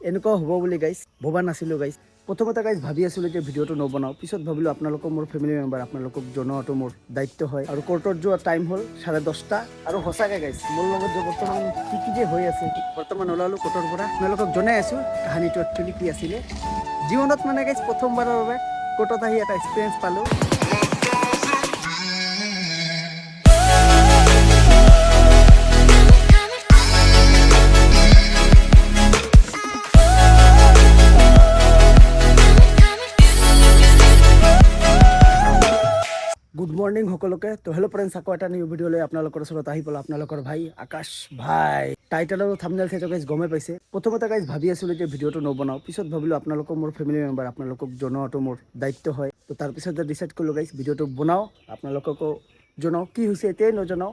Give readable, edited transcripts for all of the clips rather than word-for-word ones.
এনেকুৱা হ'ব বুলি গাইছ ভবা নাছিলোঁ গাইছ। প্ৰথমতে গাইছ ভাবি আছিলোঁ যে ভিডিঅ'টো নবনাওঁ, পিছত ভাবিলোঁ আপোনালোকক মোৰ ফেমিলি মেম্বাৰ, আপোনালোকক জনোৱাটো মোৰ দায়িত্ব হয়। আৰু কোৰ্টত যোৱা টাইম হ'ল 10:30 আৰু সঁচাকৈ গাইছ মোৰ লগত যে বৰ্তমান কি যে হৈ আছে, বৰ্তমান ওলালোঁ কোৰ্টৰ পৰা, আপোনালোকক জনাই আছোঁ কাহিনীটো একচুৱেলি কি আছিলে। জীৱনত মানে গাইছ প্ৰথমবাৰৰ বাবে কোৰ্টত আহি এটা এক্সপিৰিয়েঞ্চ পালোঁ। গুড মৰ্নিং সকলোকে। তো হেল্ল' ফ্ৰেণ্ডছ, আকৌ এটা নিউ ভিডিঅ' লৈ আপোনালোকৰ ওচৰত আহি পালোঁ আপোনালোকৰ ভাই আকাশ ভাই। টাইটেল আৰু থাম্বনেইল চাই গাইছ গমেই পাইছে। প্ৰথমতে গাইছ ভাবি আছিলোঁ যে ভিডিঅ'টো নবনাওঁ, পিছত ভাবিলোঁ আপোনালোকক মোৰ ফেমিলি মেম্বাৰ, আপোনালোকক জনোৱাটো মোৰ দায়িত্ব হয়। তো তাৰপিছত যে ডিচাইড কৰিলোঁ গাইছ ভিডিঅ'টো বনাওঁ, আপোনালোককো জনাওঁ কি হৈছে এতিয়াই নজনাওঁ।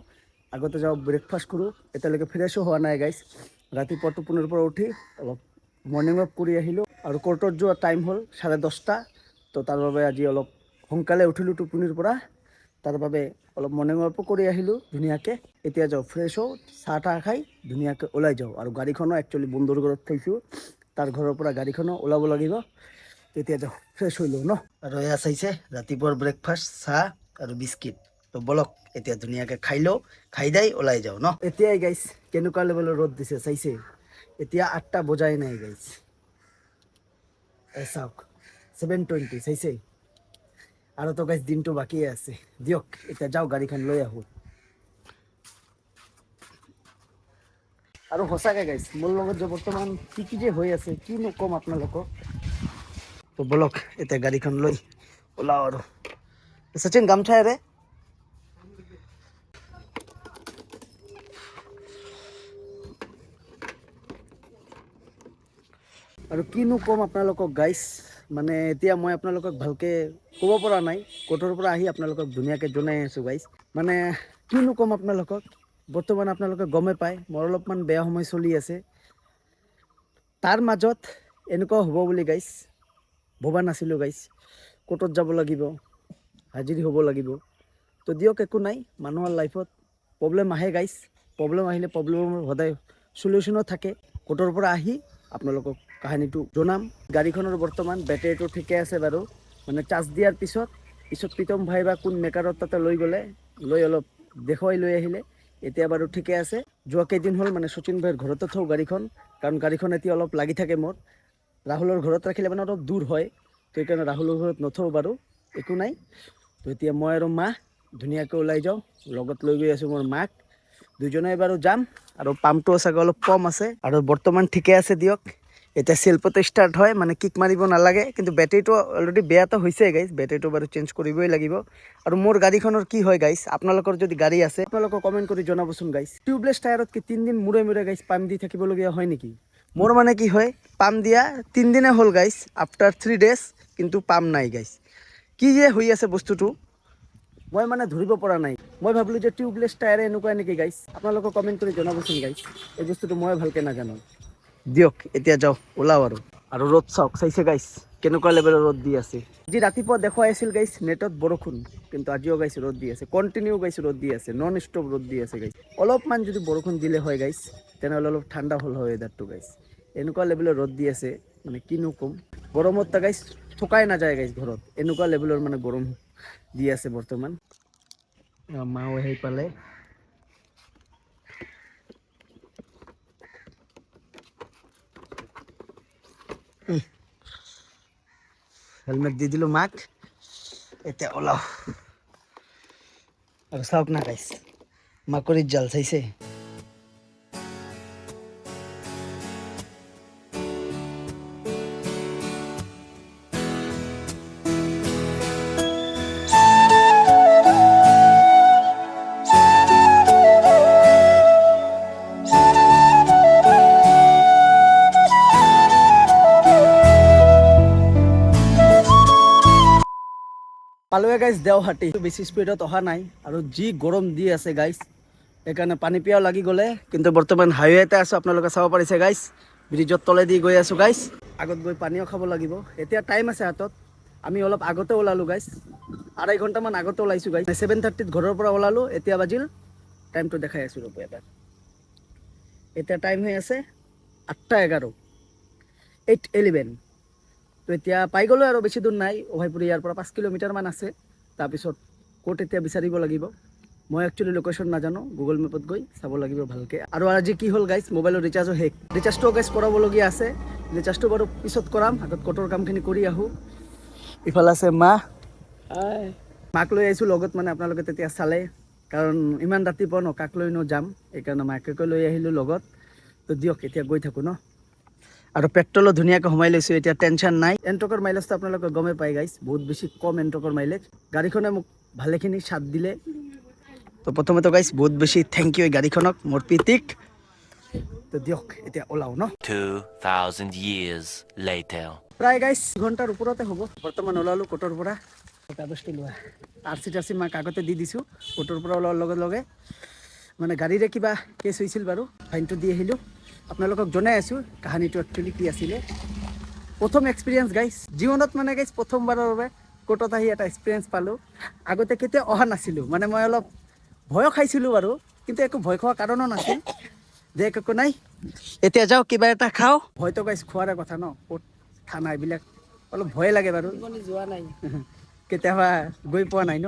আগতে যাওঁ ব্ৰেকফাষ্ট কৰোঁ, এতিয়ালৈকে ফ্ৰেছো হোৱা নাই গাইছ। ৰাতিপুৱা টোপনিৰ পৰা উঠি অলপ মৰ্ণিং ৱাক কৰি আহিলোঁ আৰু কোৰ্টত যোৱা টাইম হ'ল 10:30। তো তাৰ বাবে আজি অলপ সোনকালে উঠিলোঁ টোপনিৰ পৰা, তাৰ বাবে অলপ মৰ্ণিং ৱাকো কৰি আহিলোঁ ধুনীয়াকৈ। এতিয়া যাওঁ ফ্ৰেছ হওঁ, চাহ তাহ খাই ধুনীয়াকৈ ওলাই যাওঁ। আৰু গাড়ীখনো একচুৱেলি বন্ধুৰ ঘৰত থৈছোঁ, তাৰ ঘৰৰ পৰা গাড়ীখনো ওলাব লাগিব। তেতিয়া যাওঁ ফ্ৰেছ হৈ লওঁ ন। আৰু এয়া চাইছে ৰাতিপুৱাৰ ব্ৰেকফাষ্ট, চাহ আৰু বিস্কিট। তো বলক এতিয়া ধুনীয়াকৈ খাই লওঁ, খাই দাই ওলাই যাওঁ ন। এতিয়াই গাইছ কেনেকুৱা লেভেলৰ ৰ'দ দিছে চাইছে, এতিয়া 8টা বজাই নাই গাইছ। চাওক 7:20 চাইছে। আৰু তো গাইছ দিনটো বাকী আছে, দিয়ক এতিয়া যাওঁ গাড়ীখন লৈ আহোঁ। আৰু সঁচাকৈ গাইছ মোৰ লগত যে বৰ্তমান কি যে হৈ আছে কিনো ক'ম আপোনালোকক। তো বলক এতিয়া গাড়ীখন লৈ ওলাওঁ। আৰু সচিন গামছা ৰে আৰু কিনো ক'ম আপোনালোকক গাইছ, মানে এতিয়া মই আপোনালোকক ভালকৈ ক'ব পৰা নাই। কোৰ্টৰ পৰা আহি আপোনালোকক ধুনীয়াকৈ জনাই আছোঁ গাইছ। মানে কিনো ক'ম আপোনালোকক, বৰ্তমান আপোনালোকে গমেই পায় মোৰ অলপমান বেয়া সময় চলি আছে। তাৰ মাজত এনেকুৱা হ'ব বুলি গাইছ ভবা নাছিলোঁ গাইছ। কোৰ্টত যাব লাগিব, হাজিৰ হ'ব লাগিব। তো দিয়ক একো নাই, মানুহৰ লাইফত প্ৰব্লেম আহে গাইছ। প্ৰব্লেম আহিলে প্ৰব্লেমৰ সদায় চলিউশ্যনো থাকে। কোৰ্টৰ পৰা আহি আপোনালোকক কাহিনীটো জনাম। গাড়ীখনৰ বৰ্তমান বেটেৰীটো ঠিকে আছে বাৰু, মানে চাৰ্জ দিয়াৰ পিছত প্ৰীতম ভাই বা কোন মেকাৰৰ তাতে লৈ গ'লে, লৈ অলপ দেখুৱাই লৈ আহিলে। এতিয়া বাৰু ঠিকে আছে। যোৱা কেইদিন হ'ল মানে শচীন ভাইৰ ঘৰতে থওঁ গাড়ীখন, কাৰণ গাড়ীখন এতিয়া অলপ লাগি থাকে মোৰ। ৰাহুলৰ ঘৰত ৰাখিলে মানে অলপ দূৰ হয়, তো সেইকাৰণে ৰাহুলৰ ঘৰত নথওঁ বাৰু, একো নাই। তো এতিয়া মই আৰু মা ধুনীয়াকৈ ওলাই যাওঁ, লগত লৈ গৈ আছোঁ মোৰ মাক। দুজনে বাৰু যাম, আৰু পাম্পটো চাগৈ অলপ কম আছে। আৰু বৰ্তমান ঠিকে আছে দিয়ক। এতিয়া চেল্ফতে ষ্টাৰ্ট হয়, মানে কিক মাৰিব নালাগে। কিন্তু বেটেৰীটো অলৰেডি বেয়াটো হৈছে গাইছ, বেটেৰীটো বাৰু চেঞ্জ কৰিবই লাগিব। আৰু মোৰ গাড়ীখনৰ কি হয় গাইছ, আপোনালোকৰ যদি গাড়ী আছে আপোনালোকক কমেণ্ট কৰি জনাবচোন গাইছ। টিউবলেছ টায়াৰত কি 3 দিন মূৰে মূৰে গাইছ পাম্প দি থাকিবলগীয়া হয় নেকি? মোৰ মানে কি হয়, পাম্প দিয়া 3 দিনে হ'ল গাইছ, আফটাৰ 3 days কিন্তু পাম্প নাই গাইছ। কি যে হৈ আছে বস্তুটো মই মানে ধৰিব পৰা নাই। মই ভাবিলোঁ যে টিউবলেছ টায়াৰে এনেকুৱা নেকি গাইছ, আপোনালোকক কমেণ্ট কৰি জনাবচোন গাইছ। এই বস্তুটো মই ভালকৈ নাজানো। দিয়ক এতিয়া যাওঁ ওলাওঁ। আৰু ৰ'দ চাওক চাইছে গাইছ কেনেকুৱা লেভেলৰ ৰ'দ দি আছে। আজি ৰাতিপুৱা দেখুৱাই আছিল গাইছ নেটত বৰষুণ, কিন্তু আজিও গাইছ ৰ'দ দি আছে, কণ্টিনিউ গাইছ ৰ'দ দি আছে, নন ষ্টপ ৰ'দ দি আছে গাইছ। অলপমান যদি বৰষুণ দিলে হয় গাইছ, তেনেহ'লে অলপ ঠাণ্ডা হ'ল হয় ৱেডাৰটো গাইছ। এনেকুৱা লেভেলৰ ৰ'দ দি আছে, মানে কিনো ক'ম। গৰমত গাইছ থকাই নাযায় গাইছ ঘৰত, এনেকুৱা লেভেলৰ মানে গৰম দি আছে বৰ্তমান। মাও আহি পালে। হেলমেট দি দিলোঁ মাক, এতিয়া ওলাও। আৰু চাওক না গাইছ মাকৰিত জাল চাইছে। পালোৱে গাইছ দেওহাটী। বেছি স্পীডত অহা নাই, আৰু যি গৰম দি আছে গাইছ, সেইকাৰণে পানী পিয়াও লাগি গ'লে। কিন্তু বৰ্তমান হাইৱেতে আছোঁ, আপোনালোকে চাব পাৰিছে গাইছ। ব্ৰিজৰ তলেদি গৈ আছোঁ গাইছ, আগত গৈ পানীও খাব লাগিব। এতিয়া টাইম আছে হাতত, আমি অলপ আগতে ওলালোঁ গাইছ, 2.5 ঘণ্টামান আগতে ওলাইছোঁ গাইছ। 7:30 ঘৰৰ পৰা ওলালোঁ, এতিয়া বাজিল, টাইমটো দেখাই আছোঁ ৰ'ব এবাৰ। এতিয়া টাইম হৈ আছে 8:11। 811। তো এতিয়া পাই গ'লোঁ আৰু বেছি দূৰ নাই, অভয়পুৰী ইয়াৰ পৰা 5 কিলোমিটাৰমান আছে। তাৰপিছত ক'ত এতিয়া বিচাৰিব লাগিব, মই একচুৱেলি লোকেশ্যন নাজানো, গুগল মেপত গৈ চাব লাগিব ভালকৈ। আৰু আজি কি হ'ল গাইজ, মোবাইলৰ ৰিচাৰ্জো শেষ। ৰিচাৰ্জটোও গাইজ কৰাবলগীয়া আছে, ৰিচাৰ্জটো বাৰু পিছত কৰাম, আগত ক'টৰ কামখিনি কৰি আহোঁ। ইফালে আছে মা, মাক লৈ আহিছোঁ লগত, মানে আপোনালোকে তেতিয়া চালে, কাৰণ ইমান ৰাতিপুৱা ন কাক লৈনো যাম, সেইকাৰণে মাকে লৈ আহিলোঁ লগত। তো দিয়ক এতিয়া গৈ থাকোঁ ন। আৰু পেট্ৰলো ধুনীয়াকৈ সোমাই লৈছোঁ, এতিয়া টেনশ্যন নাই। এণ্ট্ৰকৰ মাইলেজটো আপোনালোকে গমেই পাই গাইজ, বহুত বেছি কম এণ্ট্ৰকৰ মাইলেজ। গাড়ীখনে মোক ভালেখিনি চাথ দিলে। তো প্ৰথমতে গাইজ বহুত বেছি থেংক ইউ এই গাড়ীখনক, মোৰ পিতিক। তো দিয়ক এতিয়া ওলাওঁ ন। 2000 years later. প্ৰায় গাইজ ঘণ্টাৰ ওপৰতে হ'ব। বৰ্তমান ওলালোঁ কোৰ্টৰ পৰা, কাগজটো লোৱা আৰ চি মাক আগতে দি দিছোঁ। কোৰ্টৰ পৰা ওলোৱাৰ লগে লগে মানে গাড়ীৰে কিবা কেছ হৈছিল বাৰু, ফাইনটো দি আহিলোঁ। আপোনালোকক জনাই আছোঁ কাহানীটো একচুৱেলি কি আছিলে। প্ৰথম এক্সপিৰিয়েঞ্চ গাইজ জীৱনত, মানে গাইজ প্ৰথমবাৰৰ বাবে কোৰ্টত আহি এটা এক্সপিৰিয়েঞ্চ পালোঁ। আগতে কেতিয়াও অহা নাছিলোঁ, মানে মই অলপ ভয়ো খাইছিলোঁ বাৰু, কিন্তু একো ভয় খোৱা কাৰণো নাছিল। যে একো নাই, এতিয়া যাওঁ কিবা এটা খাওঁ। ভয়তো গাইজ খোৱাৰে কথা ন, ক'ত থানা এইবিলাক অলপ ভয় লাগে বাৰু। যোৱা নাই কেতিয়াবা, গৈ পোৱা নাই ন।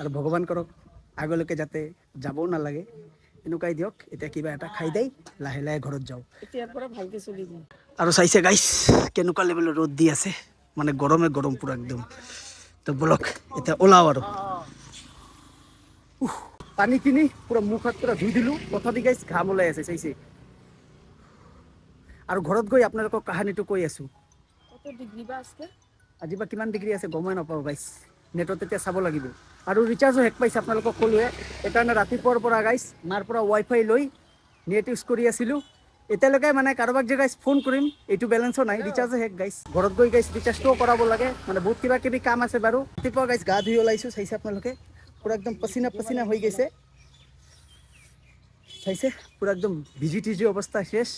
আৰু ভগৱান কৰক আগলৈকে যাতে যাবও নালাগে, এনেকুৱাই দিয়ক। এতিয়া কিবা এটা খাই দেই লাহে লাহে ঘৰত যাওঁ, এতিয়াৰ পৰা ভালকৈ চলিব। আৰু চাইছে গাইছ কেনেকুৱা লেভেলৰ ৰ'দ দি আছে, মানে গৰমে গৰম পুৰা একদম। তো বলক এতিয়া ওলাওঁ আৰু। পানীখিনি পুৰা মুখ হাত পুৰা ধুই দিলোঁ, তথাপি গাইছ ঘাম ওলাই আছে চাইছে। আৰু ঘৰত গৈ আপোনালোকক কাহানীটো কৈ আছোঁ। আজি বা কিমান ডিগ্ৰী আছে গমেই নাপাওঁ গাইছ, নেটত এতিয়া চাব লাগিব। আৰু ৰিচাৰ্জো শেষ পাইছে, আপোনালোকক ক'লোৱে। সেইকাৰণে ৰাতিপুৱাৰ পৰা গাইছ মাৰ পৰা ৱাইফাই লৈ নেট ইউজ কৰি আছিলোঁ। এতিয়ালৈকে মানে কাৰোবাক যে গাইছ ফোন কৰিম, এইটো বেলেঞ্চো নাই, ৰিচাৰ্জো শেষ গাইছ। ঘৰত গৈ গাইছ ৰিচাৰ্জটোও কৰাব লাগে, মানে বহুত কিবা কিবি কাম আছে বাৰু। ৰাতিপুৱা গাইছ গা ধুই ওলাইছোঁ, চাইছে আপোনালোকে পুৰা একদম পচিনা পচিনা হৈ গৈছে। চাইছে পুৰা একদম ভিজি টিজি অৱস্থা শেষ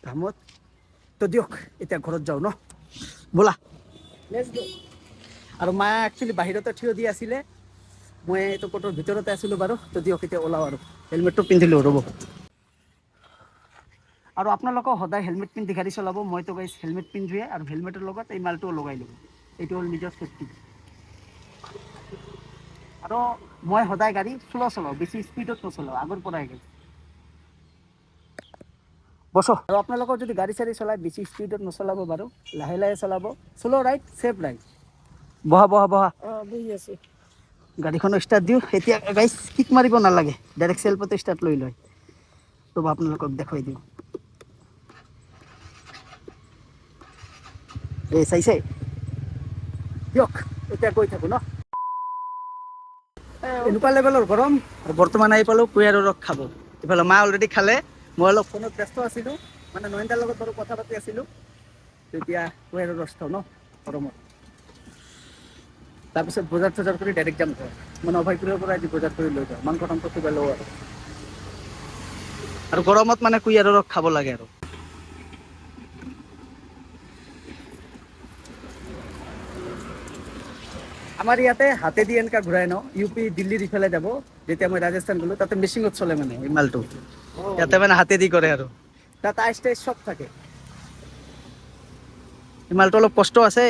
ঘামত। তো দিয়ক এতিয়া ঘৰত যাওঁ ন, ব'লা। আৰু মা একচুৱেলি বাহিৰতে থিয় দি আছিলে, মই এইটো কোৰ্টৰ ভিতৰতে আছিলোঁ বাৰু। তো দিয়ক এতিয়া ওলাওঁ আৰু, হেলমেটটো পিন্ধিলোঁ ৰ'ব। আৰু আপোনালোকক সদায় হেলমেট পিন্ধি গাড়ী চলাব। মইতো গাইছ হেলমেট পিন্ধোৱে, আৰু হেলমেটৰ লগত এই মালটোও লগাই ল'ব, এইটো হ'ল নিজৰ চেফটি। আৰু মই সদায় গাড়ী শ্ল' চলাওঁ, বেছি স্পীডত নচলাওঁ আগৰ পৰাই গাইছ। বছো। আৰু আপোনালোকৰ যদি গাড়ী চাড়ী চলাই বেছি স্পীডত নচলাব বাৰু, লাহে লাহে চলাব। Slow' ride safe ride. বহা বহা বহা। বহি আছোঁ। গাড়ীখন ষ্টাৰ্ট দিওঁ এতিয়া গাইছ, কিক মাৰিব নালাগে, ডাইৰেক্ট চেল্ফতে ষ্টাৰ্ট লৈ লয়। ৰ'ব আপোনালোকক দেখুৱাই দিওঁ। এই চাইছে, দিয়ক এতিয়া গৈ থাকোঁ ন। এনেকুৱা লেভেলৰ গৰম, আৰু বৰ্তমান আহি পালোঁ কুঁহিয়াৰৰ ৰস খাব। ইফালে মা অলৰেডি খালে, মই অলপ ফোনত ব্যস্ত আছিলোঁ, মানে নয়নদাৰ লগত বাৰু কথা পাতি আছিলোঁ। তেতিয়া কুঁহিয়াৰৰ ৰস খাওঁ ন গৰমত। তাৰপিছত বজাৰ চজাৰ কৰি ডাইৰেক্ট যাম ঘৰ, মানে অভয়পুৰীৰ পৰা আজি বজাৰ কৰি লৈ যাওঁ, মাংস চাংস কিবা লওঁ আৰু গৰমত মানে কুঁহিয়াৰৰ ৰস খাব লাগে আৰু। আমাৰ ইয়াতে হাতেদি এনেকা ঘূৰাই ন, ইউ পি দিল্লীৰ ইফালে যাব, যেতিয়া মই ৰাজস্থান গ'লোঁ তাতে মেচিনত চলে মানে এই মালটো। ইয়াতে মানে হাতেদি কৰে আৰু, তাত আইচ টাইচ চব থাকে। এই মালটো অলপ কষ্ট আছে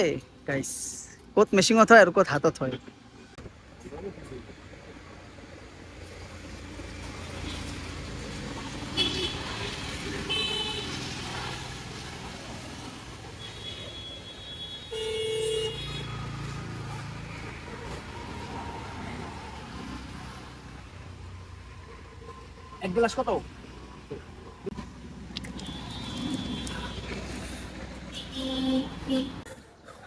গাইছ, ক'ত মেচিনত হয় আৰু ক'ত হাতত হয়। এক গ্লাস কত?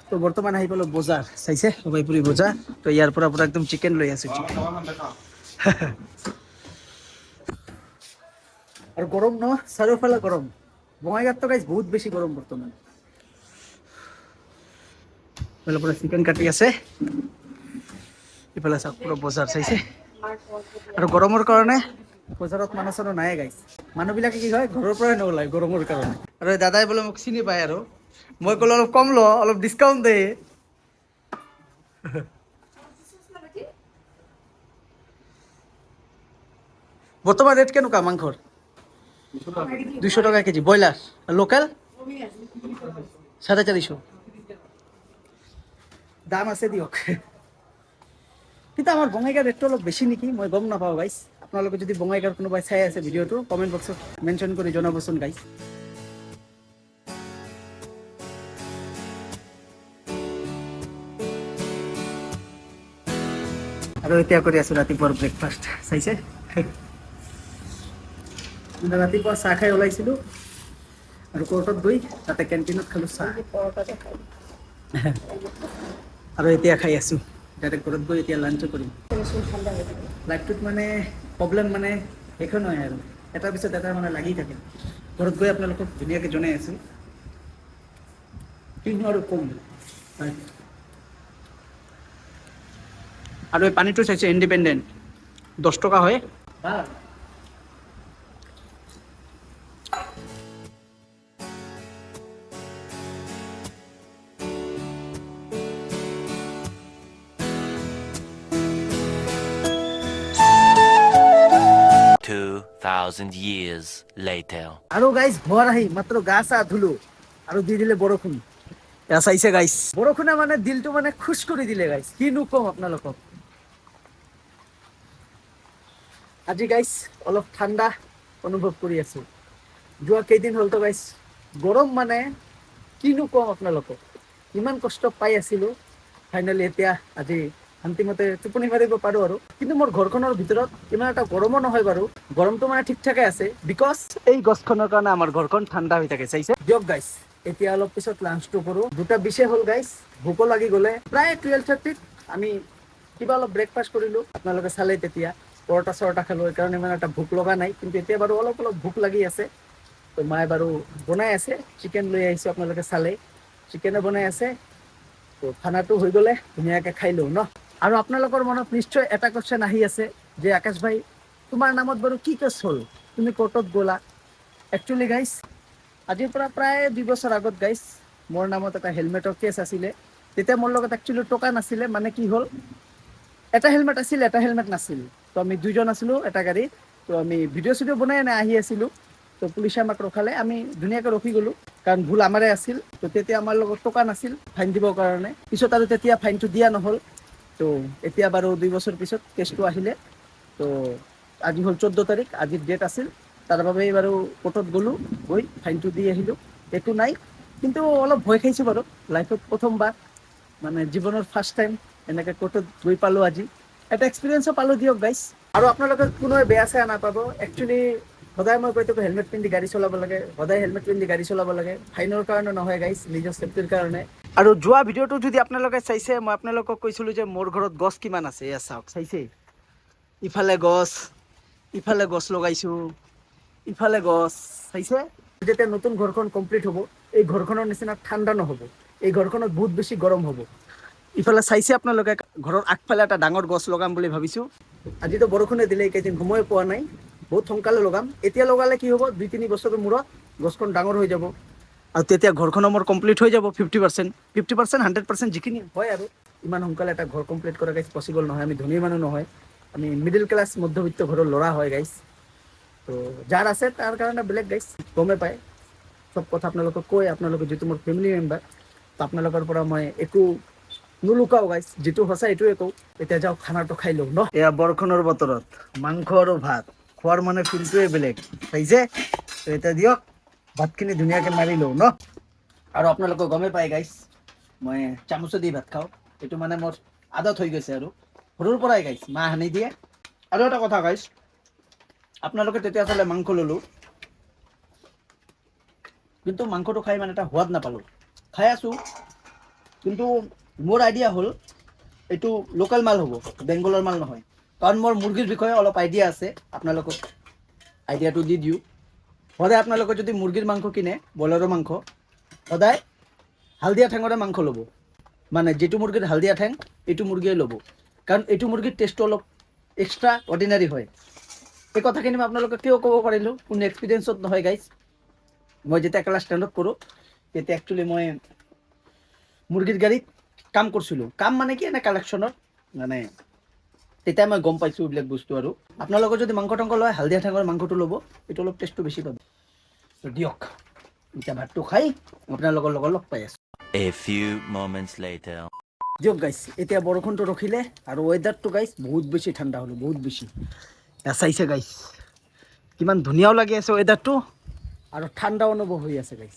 তো বৰ্তমান আহি পালোঁ বজাৰ, চাইছে অভয়পুৰী বজাৰ। তো ইয়াৰ পৰা পুৰা একদম চিকেন লৈ আছোঁ। আৰু গৰম ন, চাৰিওফালে গৰম। বঙাইগাঁৱতো গাইছ বহুত বেছি গৰম বৰ্তমান। ইফালে পুৰা চিকেন কাটি আছে, ইফালে চাওক পুৰা বজাৰ চাইছে। আৰু গৰমৰ কাৰণে বজাৰত মানুহ চানুহ নাহে গাইছ। মানুহবিলাকে কি হয় ঘৰৰ পৰাই নোলায় গৰমৰ কাৰণে। আৰু এই দাদাই বোলে মোক চিনি পায় আৰু, মই ক'লো অলপ কম ল, অলপ ডিছকাউণ্ট দে। বৰ্তমান ৰেট কেনেকুৱা মাংসৰ? 200 টকা কেজি ব্ৰইলাৰ, লোকেল 450 দাম আছে দিয়ক কিন্তু আমাৰ বঙাইগাঁও ৰেটটো অলপ বেছি নেকি মই গম নাপাওঁ গাইছ আপোনালোকে যদি বঙাইগাঁৱৰ কোনোবাই চাই আছে ভিডিঅ'টো কমেণ্ট বক্সত মেনশ্যন কৰি জনাবচোন গাইছ আৰু এতিয়া কৰি আছো ৰাতিপুৱাৰ ব্ৰেকফাষ্ট চাইছে ৰাতিপুৱা চাহ খাই ওলাইছিলো আৰু কোৰ্টত গৈ তাতে কেণ্টিনত খালো চাহ আৰু এতিয়া খাই আছো ডাইৰেক্ট ঘৰত গৈ এতিয়া লাঞ্চো কৰিম লাইফটোত মানে প্ৰব্লেম মানে একো নহয় আৰু এটাৰ পিছত এটা মানে লাগি থাকে ঘৰত গৈ আপোনালোকক ধুনীয়াকৈ জনাই আছো কিনো আৰু কম আৰু এই পানীটো চাইছে ইণ্ডিপেণ্ডেণ্ট 10 টকা হয় ভাল 2,000 years later. আৰু গাইজ ঘৰ আহি মাত্ৰ গা চা ধুলো আৰু দি দিলে বৰষুণ এয়া চাইছে গাইজ বৰষুণে মানে দিলটো মানে খুশ কৰি দিলে গাইজ কিনো কম আপোনালোকক আজি গাইজ অলপ ঠাণ্ডা অনুভৱ কৰি আছো যোৱা কেইদিন হ'লতো গাইজ গৰম মানে কিনো কম আপোনালোকক ইমান কষ্ট পাই আছিলো ফাইনেলি এতিয়া আজি শান্তিমতে টোপনি মাৰিব পাৰো আৰু কিন্তু মোৰ ঘৰখনৰ ভিতৰত ইমান এটা গৰমো নহয় বাৰু গৰমটো মানে ঠিক ঠাকে আছে বিকজ এই গছখনৰ কাৰণে আমাৰ ঘৰখন ঠাণ্ডা হৈ থাকে চাইছে দিয়ক গাইছ এতিয়া অলপ পিছত লাঞ্চটো কৰো 2:20 হ'ল গাইছ ভোকো লাগি গ'লে প্ৰায় 12:30 আমি কিবা অলপ ব্ৰেকফাষ্ট কৰিলো আপোনালোকে চালে তেতিয়া পৰটা চৰটা খালো সেইকাৰণে ইমান এটা ভোক লগা নাই কিন্তু এতিয়া বাৰু অলপ অলপ ভোক লাগি আছে তো মায়ে বাৰু বনাই আছে চিকেন লৈ আহিছো আপোনালোকে চালে চিকেনে বনাই আছে তো খানাটো হৈ গ'লে ধুনীয়াকৈ খাই লওঁ ন আৰু আপোনালোকৰ মনত নিশ্চয় এটা কোৱেশ্চন আহি আছে যে আকাশ ভাই তোমাৰ নামত বাৰু কি কেছ হ'ল তুমি কোৰ্টত গ'লা একচুৱেলি গাইছ আজিৰ পৰা প্ৰায় 2 বছৰ আগত গাইছ মোৰ নামত এটা হেলমেটৰ কেছ আছিলে তেতিয়া মোৰ লগত একচুৱেলি টকা নাছিলে মানে কি হ'ল এটা হেলমেট আছিল এটা হেলমেট নাছিল তো আমি দুইজন আছিলো এটা গাড়ী তো আমি ভিডিঅ' চিডিঅ' বনাই আহি আছিলো তো পুলিচে আমাক ৰখালে আমি ধুনীয়াকৈ ৰখি গ'লো কাৰণ ভুল আমাৰে আছিল তো তেতিয়া আমাৰ লগত টকা নাছিল ফাইন দিবৰ কাৰণে পিছত আৰু তেতিয়া ফাইনটো দিয়া নহ'ল তো এতিয়া বাৰু 2 বছৰ পিছত কেছটো আহিলে তো আজি হ'ল 14 তাৰিখ আজিৰ ডেট আছিল তাৰ বাবে বাৰু কোৰ্টত গ'লো গৈ ফাইনটো দি আহিলোঁ একো নাই কিন্তু অলপ ভয় খাইছোঁ বাৰু লাইফত প্ৰথমবাৰ মানে জীৱনৰ ফাৰ্ষ্ট টাইম এনেকৈ কোৰ্টত গৈ পালোঁ আজি এটা এক্সপিৰিয়েঞ্চো পালোঁ দিয়ক গাইছ আৰু আপোনালোকে কোনোৱে বেয়া চেয়া নাপাব একচুৱেলি সদায় মই কৈ থাকোঁ হেলমেট পিন্ধি গাড়ী চলাব লাগে সদায় হেলমেট পিন্ধি গাড়ী চলাব লাগে ফাইনৰ কাৰণে নহয় গাইছ নিজৰ চেফটিৰ কাৰণে আৰু যোৱা ভিডিঅ'টো যদি আপোনালোকে চাইছে মই আপোনালোকক কৈছিলোঁ যে মোৰ ঘৰত গছ কিমান আছে এয়া চাওক চাইছে ইফালে গছ লগাইছোঁ ইফালে গছ চাইছে যেতিয়া নতুন ঘৰখন কমপ্লিট হ'ব এই ঘৰখনৰ নিচিনা ঠাণ্ডা নহ'ব এই ঘৰখনত বহুত বেছি গৰম হ'ব ইফালে চাইছে আপোনালোকে ঘৰৰ আগফালে এটা ডাঙৰ গছ লগাম বুলি ভাবিছোঁ আজিতো বৰষুণে দিলে এইকেইদিন সময় পোৱা নাই বহুত সোনকালে লগাম এতিয়া লগালে কি হ'ব 2-3 বছৰৰ মূৰত গছখন ডাঙৰ হৈ যাব আৰু তেতিয়া ঘৰখনো মোৰ কমপ্লিট হৈ যাব 50% 100% যিখিনি হয় আৰু ইমান সোনকালে এটা ঘৰ কমপ্লিট কৰা গাইছ পচিবল নহয় আমি ধনী মানুহ নহয় আমি মিডিল ক্লাছ মধ্যবিত্ত ঘৰৰ ল'ৰা হয় গাইছ তো যাৰ আছে তাৰ কাৰণে বেলেগ গাইছ গমে পায় চব কথা আপোনালোকক কৈ আপোনালোকে যিটো মোৰ ফেমিলি মেম্বাৰ তো আপোনালোকৰ পৰা মই একো নুলুকাওঁ গাইছ যিটো সঁচা এইটোৱে কওঁ এতিয়া যাওঁ খানাটো খাই লওঁ ন এয়া বৰষুণৰ বতৰত মাংস আৰু ভাত খোৱাৰ মানে ফিলটোৱে বেলেগ চাইছে তো এতিয়া দিয়ক ভাতখিনি ধুনীয়াকৈ মাৰি লওঁ ন আৰু আপোনালোকে গমে পায় গাইছ মই চামুচে দি ভাত খাওঁ এইটো মানে মোৰ আদত হৈ গৈছে আৰু সৰুৰ পৰাই গাইছ মা সানি দিয়ে আৰু এটা কথা গাইছ আপোনালোকে তেতিয়া চালে মাংস ল'লোঁ কিন্তু মাংসটো খাই মানে এটা সোৱাদ নাপালোঁ খাই আছোঁ কিন্তু মোৰ আইডিয়া হ'ল এইটো লোকেল মাল হ'ব বেংগলৰ মাল নহয় কাৰণ মোৰ মুৰ্গীৰ বিষয়ে অলপ আইডিয়া আছে আপোনালোকক আইডিয়াটো দি দিওঁ সদায় আপোনালোকে যদি মুৰ্গীৰ মাংস কিনে ব্ৰইলাৰৰ মাংস সদায় হালধীয়া ঠেঙৰে মাংস ল'ব মানে যিটো মুৰ্গীৰ হালধীয়া ঠেং এইটো মুৰ্গীয়ে ল'ব কাৰণ এইটো মুৰ্গীৰ টেষ্টটো অলপ এক্সট্ৰা অৰ্ডিনাৰী হয় এই কথাখিনি মই আপোনালোকে কিয় ক'ব পাৰিলোঁ কোনো এক্সপিৰিয়েঞ্চত নহয় গাইছ মই যেতিয়া ক্লাছ 10ত পঢ়োঁ তেতিয়া একচুৱেলি মই মুৰ্গীৰ গাড়ীত কাম কৰিছিলোঁ কাম মানে কি এনে কালেকশ্যনত মানে তেতিয়া মই গম পাইছোঁ এইবিলাক বস্তু আৰু আপোনালোকে যদি মাংস টাংস লয় হালধীয়া ঠেঙৰ মাংসটো ল'ব এইটো অলপ টেষ্টটো বেছি পাব দিয়ক এতিয়া ভাতটো খাই আপোনালোকৰ লগত লগ পাই আছোঁ। A few moments later. দিয়ক গাইছ, এতিয়া বৰষুণটো ৰখিলে আৰু ৱেডাৰটো গাইছ বহুত বেছি ঠাণ্ডা হ'লো, বহুত বেছি। চাইছে গাইছ কিমান ধুনীয়াও লাগি আছে ৱেডাৰটো আৰু ঠাণ্ডাও অনুভৱ হৈ আছে গাইছ।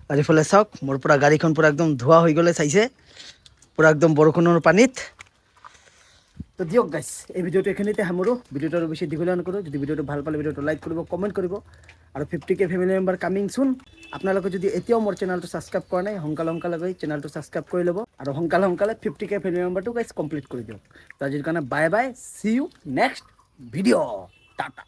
আৰু ইফালে চাওক মোৰ পূৰা গাড়ীখন পূৰা একদম ধোৱা হৈ গ'লে চাইছে, পূৰা একদম বৰষুণৰ পানীত। তো দিয়ক গাইছ, এই ভিডিঅ'টো এইখিনিতে সামৰোঁ। ভিডিঅ'টো আৰু বেছি দীঘলীয়া নকৰোঁ। যদি ভিডিঅ'টো ভাল পালে ভিডিঅ'টো লাইক কৰিব, কমেণ্ট কৰিব আৰু 50K ফেমিলি মেম্বাৰ কামিং চুন। আপোনালোকে যদি এতিয়াও মোৰ চেনেলটো ছাবস্ক্ৰাইব কৰা নাই, সোনকালে গৈ চেনেলটো ছাবস্ক্ৰাইব কৰি ল'ব আৰু সোনকালে 50K ফেমিলি মেম্বাৰটো গাইছ কমপ্লিট কৰি দিয়ক। তো আজিৰ কাৰণে bye bye, see you next video', Tata.